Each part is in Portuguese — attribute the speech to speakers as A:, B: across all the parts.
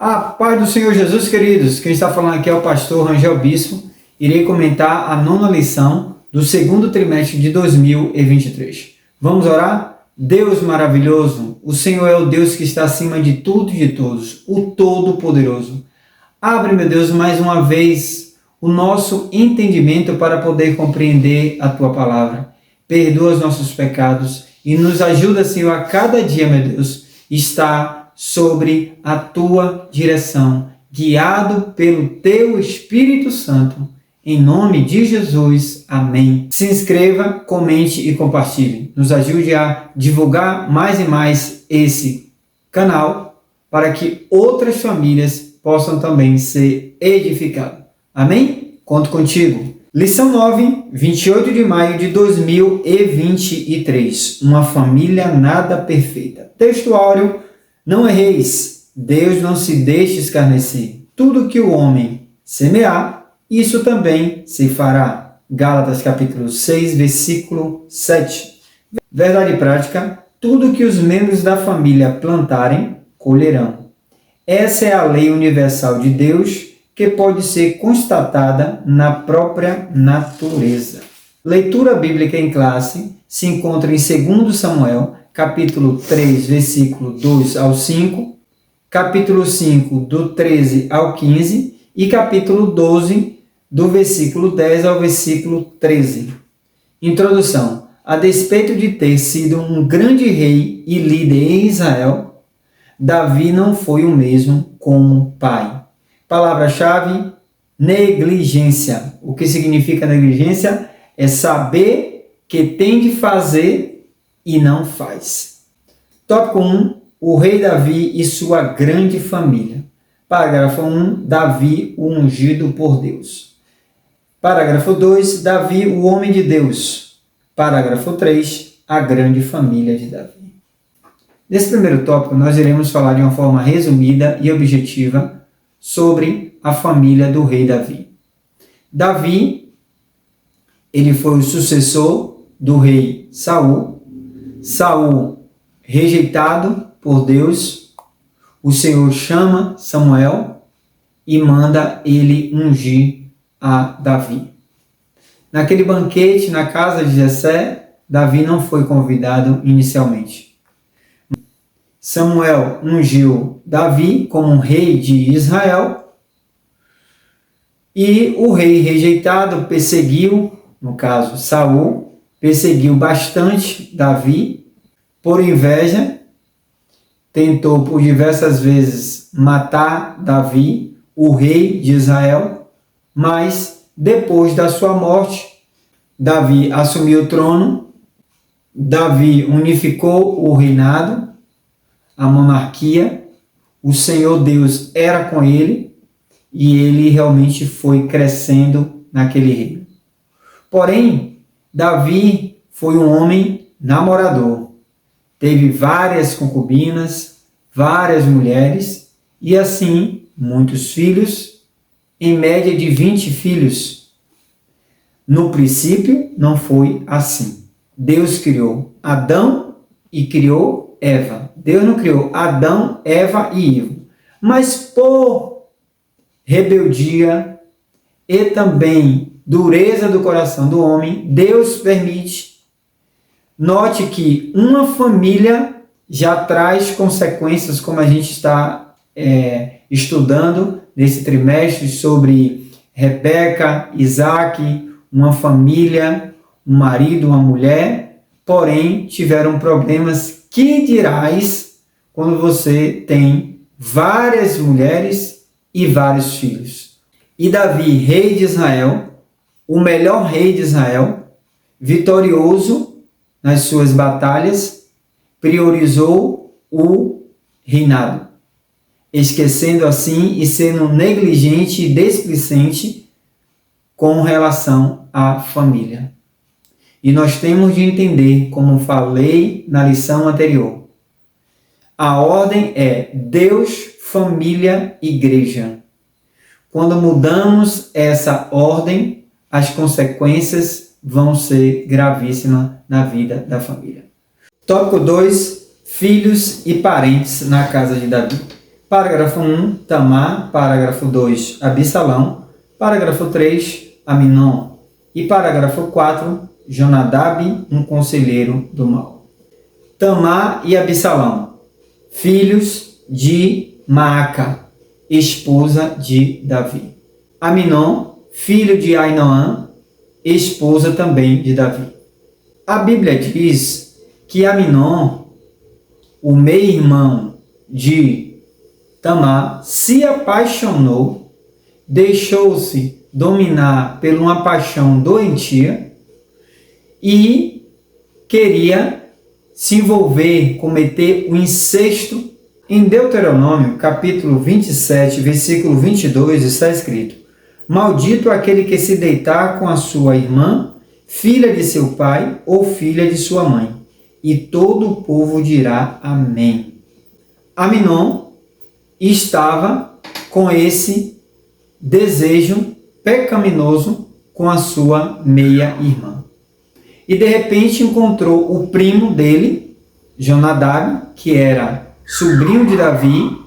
A: A paz do Senhor Jesus, queridos. Quem está falando aqui é o pastor Rangel Bispo. Irei comentar a 9ª lição do segundo trimestre de 2023. Vamos orar? Deus maravilhoso, o Senhor é o Deus que está acima de tudo e de todos, o Todo-Poderoso. Abre, meu Deus, mais uma vez o nosso entendimento para poder compreender a Tua palavra. Perdoa os nossos pecados e nos ajuda, Senhor, a cada dia, meu Deus, estar sobre a Tua direção, guiado pelo Teu Espírito Santo. Em nome de Jesus, amém. Se inscreva, comente e compartilhe. Nos ajude a divulgar mais e mais esse canal para que outras famílias possam também ser edificadas. Amém? Conto contigo. Lição 9, 28 de maio de 2023. Uma família nada perfeita. Texto áureo: não erreis, Deus não se deixe escarnecer. Tudo que o homem semear, isso também se fará. Gálatas capítulo 6, versículo 7. Verdade prática: tudo que os membros da família plantarem, colherão. Essa é a lei universal de Deus que pode ser constatada na própria natureza. Leitura bíblica em classe se encontra em 2 Samuel, capítulo 3, versículo 2 ao 5, capítulo 5, do 13 ao 15 e capítulo 12, do versículo 10 ao versículo 13. Introdução. A despeito de ter sido um grande rei e líder em Israel, Davi não foi o mesmo como pai. Palavra-chave: negligência. O que significa negligência? É saber que tem de fazer e não faz. Tópico 1. O rei Davi e sua grande família. Parágrafo 1. Davi, o ungido por Deus. Parágrafo 2. Davi, o homem de Deus. Parágrafo 3. A grande família de Davi. Nesse primeiro tópico, nós iremos falar de uma forma resumida e objetiva sobre a família do rei Davi. Davi, ele foi o sucessor do rei Saul. Saul, rejeitado por Deus, o Senhor chama Samuel e manda ele ungir a Davi. Naquele banquete na casa de Jessé, Davi não foi convidado inicialmente. Samuel ungiu Davi como um rei de Israel e o rei rejeitado perseguiu, no caso Saul, perseguiu bastante Davi por inveja, tentou por diversas vezes matar Davi, o rei de Israel, mas depois da sua morte, Davi assumiu o trono, Davi unificou o reinado, a monarquia, o Senhor Deus era com ele e ele realmente foi crescendo naquele reino. Porém, Davi foi um homem namorador, teve várias concubinas, várias mulheres e assim muitos filhos, em média de 20 filhos. No princípio não foi assim. Deus criou Adão e criou Eva. Deus não criou Adão, Eva e Ivo. Mas por rebeldia e também dureza do coração do homem, Deus permite. Note que uma família já traz consequências, como a gente está estudando nesse trimestre sobre Rebeca, Isaac, uma família, um marido, uma mulher, porém tiveram problemas. Que dirás quando você tem várias mulheres e vários filhos? E Davi, rei de Israel, o melhor rei de Israel, vitorioso nas suas batalhas, priorizou o reinado, esquecendo assim e sendo negligente e displicente com relação à família. E nós temos de entender, como falei na lição anterior, a ordem é Deus, família, igreja. Quando mudamos essa ordem, as consequências vão ser gravíssimas na vida da família. Tópico 2. Filhos e parentes na casa de Davi. Parágrafo 1, Tamar. Parágrafo 2, Absalão. Parágrafo 3, Aminon. E parágrafo 4, Jonadab, um conselheiro do mal. Tamar e Absalão, filhos de Maaca, esposa de Davi. Aminon, filho de Ainoã, esposa também de Davi. A Bíblia diz que Aminon, o meio-irmão de Tamar, se apaixonou, deixou-se dominar por uma paixão doentia e queria se envolver, cometer o incesto. Em Deuteronômio, capítulo 27, versículo 22, está escrito: maldito aquele que se deitar com a sua irmã, filha de seu pai ou filha de sua mãe. E todo o povo dirá amém. Aminon estava com esse desejo pecaminoso com a sua meia-irmã. E de repente encontrou o primo dele, Jonadab, que era sobrinho de Davi,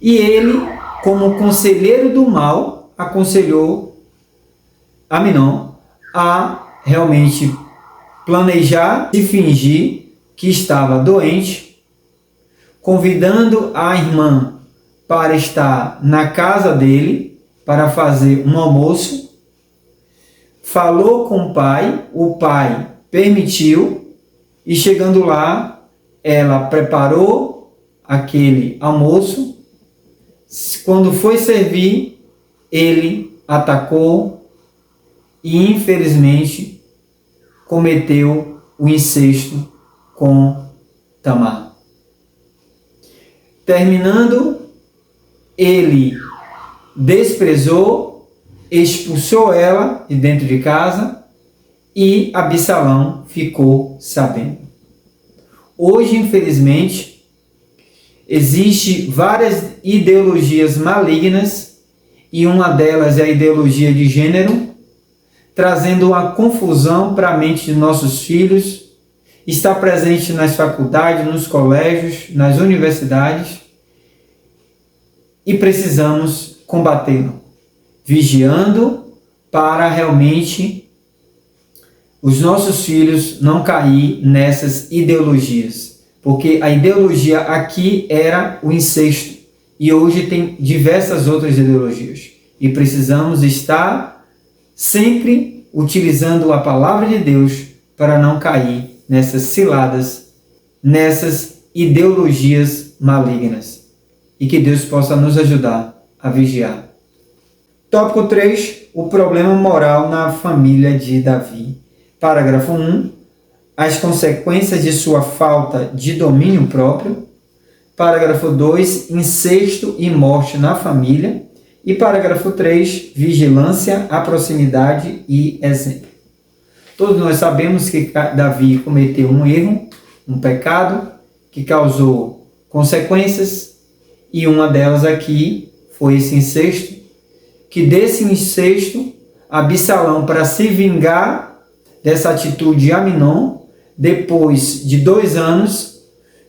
A: e ele, como conselheiro do mal, aconselhou Aminon a realmente planejar e fingir que estava doente, convidando a irmã para estar na casa dele, para fazer um almoço. Falou com o pai permitiu, e chegando lá, ela preparou aquele almoço. Quando foi servir, ele atacou e, infelizmente, cometeu o incesto com Tamar. Terminando, ele desprezou, expulsou ela de dentro de casa e Absalão ficou sabendo. Hoje, infelizmente, existem várias ideologias malignas e uma delas é a ideologia de gênero, trazendo uma confusão para a mente de nossos filhos. Está presente nas faculdades, nos colégios, nas universidades, e precisamos combatê-lo, vigiando para realmente os nossos filhos não cair nessas ideologias, porque a ideologia aqui era o incesto e hoje tem diversas outras ideologias, e precisamos estar sempre utilizando a palavra de Deus para não cair nessas ciladas, nessas ideologias malignas, e que Deus possa nos ajudar a vigiar. Tópico 3, o problema moral na família de Davi. Parágrafo 1, as consequências de sua falta de domínio próprio. Parágrafo 2, incesto e morte na família. E parágrafo 3, vigilância, a proximidade e exemplo. Todos nós sabemos que Davi cometeu um erro, um pecado, que causou consequências, e uma delas aqui foi esse incesto, que desse incesto, Absalão, para se vingar dessa atitude de Aminon, depois de 2 anos,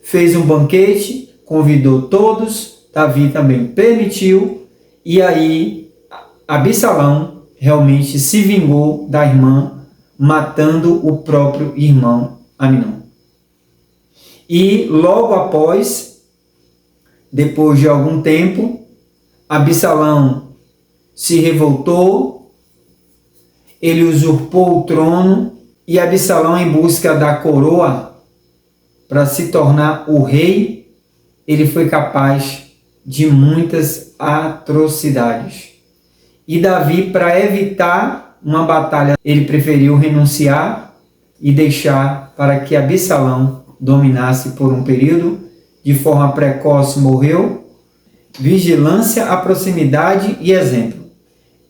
A: fez um banquete, convidou todos, Davi também permitiu, e aí Absalão realmente se vingou da irmã, matando o próprio irmão Aminon. E logo após, depois de algum tempo, Absalão se revoltou, ele usurpou o trono, e Absalão, em busca da coroa para se tornar o rei, ele foi capaz de muitas atrocidades. E Davi, para evitar uma batalha, ele preferiu renunciar e deixar para que Absalão dominasse por um período. De forma precoce morreu. Vigilância, a proximidade e exemplo.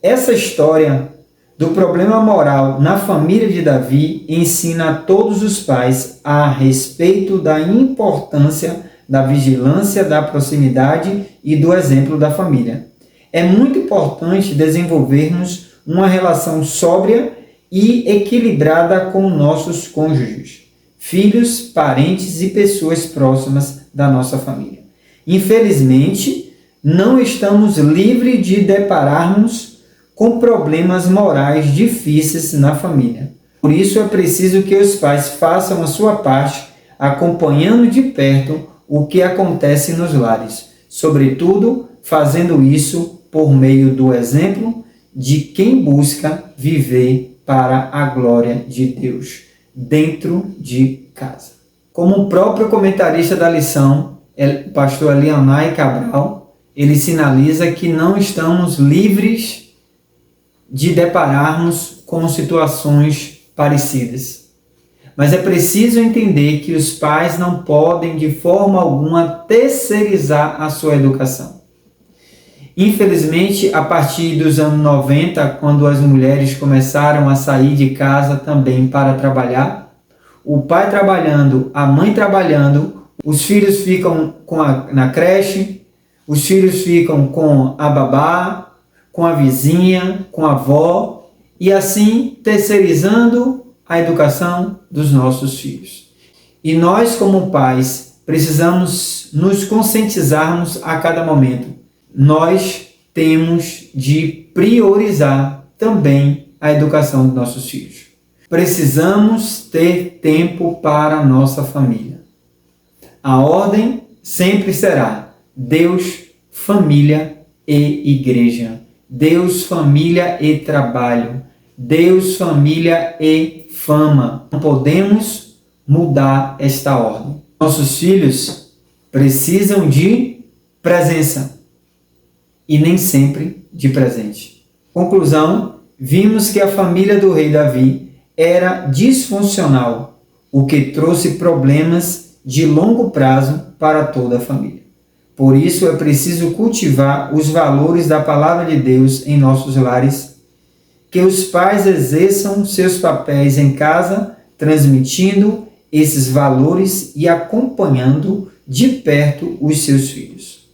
A: Essa história do problema moral na família de Davi ensina a todos os pais a respeito da importância da vigilância, da proximidade e do exemplo da família. É muito importante desenvolvermos uma relação sóbria e equilibrada com nossos cônjuges, filhos, parentes e pessoas próximas da nossa família. Infelizmente, não estamos livres de depararmos com problemas morais difíceis na família. Por isso é preciso que os pais façam a sua parte, acompanhando de perto o que acontece nos lares, sobretudo fazendo isso por meio do exemplo de quem busca viver para a glória de Deus dentro de casa. Como o próprio comentarista da lição, o pastor Leonai Cabral, ele sinaliza que não estamos livres de depararmos com situações parecidas. Mas é preciso entender que os pais não podem de forma alguma terceirizar a sua educação. Infelizmente, a partir dos anos 90, quando as mulheres começaram a sair de casa também para trabalhar, o pai trabalhando, a mãe trabalhando, os filhos ficam na creche, os filhos ficam com a babá, com a vizinha, com a avó, e assim terceirizando a educação dos nossos filhos. E nós, como pais, precisamos nos conscientizarmos a cada momento. Nós temos de priorizar também a educação dos nossos filhos. Precisamos ter tempo para a nossa família. A ordem sempre será Deus, família e igreja. Deus, família e trabalho. Deus, família e fama. Não podemos mudar esta ordem. Nossos filhos precisam de presença e nem sempre de presente. Conclusão, vimos que a família do rei Davi era disfuncional, o que trouxe problemas de longo prazo para toda a família. Por isso é preciso cultivar os valores da palavra de Deus em nossos lares, que os pais exerçam seus papéis em casa, transmitindo esses valores e acompanhando de perto os seus filhos.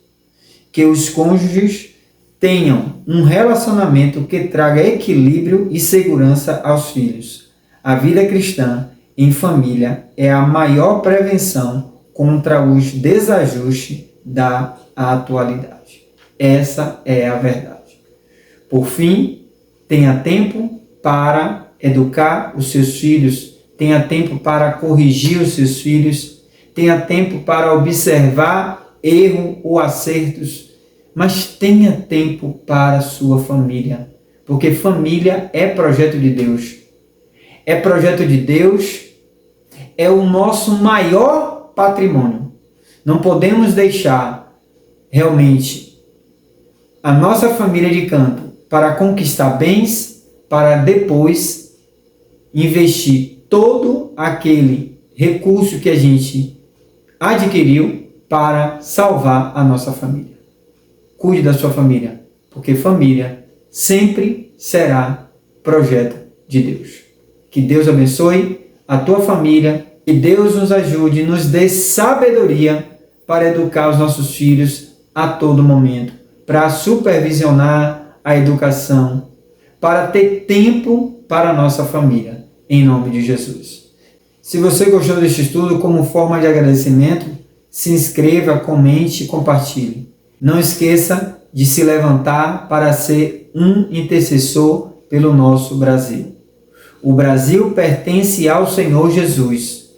A: Que os cônjuges tenham um relacionamento que traga equilíbrio e segurança aos filhos. A vida cristã em família é a maior prevenção contra os desajustes da atualidade. Essa é a verdade. Por fim, tenha tempo para educar os seus filhos, tenha tempo para corrigir os seus filhos, tenha tempo para observar erros ou acertos, mas tenha tempo para a sua família, porque família é projeto de Deus. É projeto de Deus, é o nosso maior patrimônio. Não podemos deixar realmente a nossa família de canto para conquistar bens, para depois investir todo aquele recurso que a gente adquiriu para salvar a nossa família. Cuide da sua família, porque família sempre será projeto de Deus. Que Deus abençoe a tua família, que Deus nos ajude, nos dê sabedoria para educar os nossos filhos a todo momento, para supervisionar a educação, para ter tempo para a nossa família, em nome de Jesus. Se você gostou deste estudo, como forma de agradecimento, se inscreva, comente e compartilhe. Não esqueça de se levantar para ser um intercessor pelo nosso Brasil. O Brasil pertence ao Senhor Jesus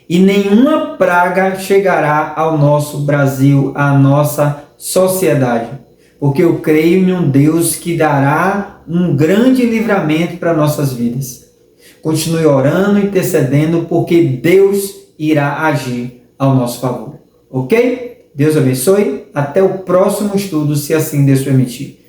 A: e nenhuma praga chegará ao nosso Brasil, à nossa sociedade, porque eu creio em um Deus que dará um grande livramento para nossas vidas. Continue orando, intercedendo, porque Deus irá agir ao nosso favor. Ok? Deus abençoe. Até o próximo estudo, se assim Deus permitir.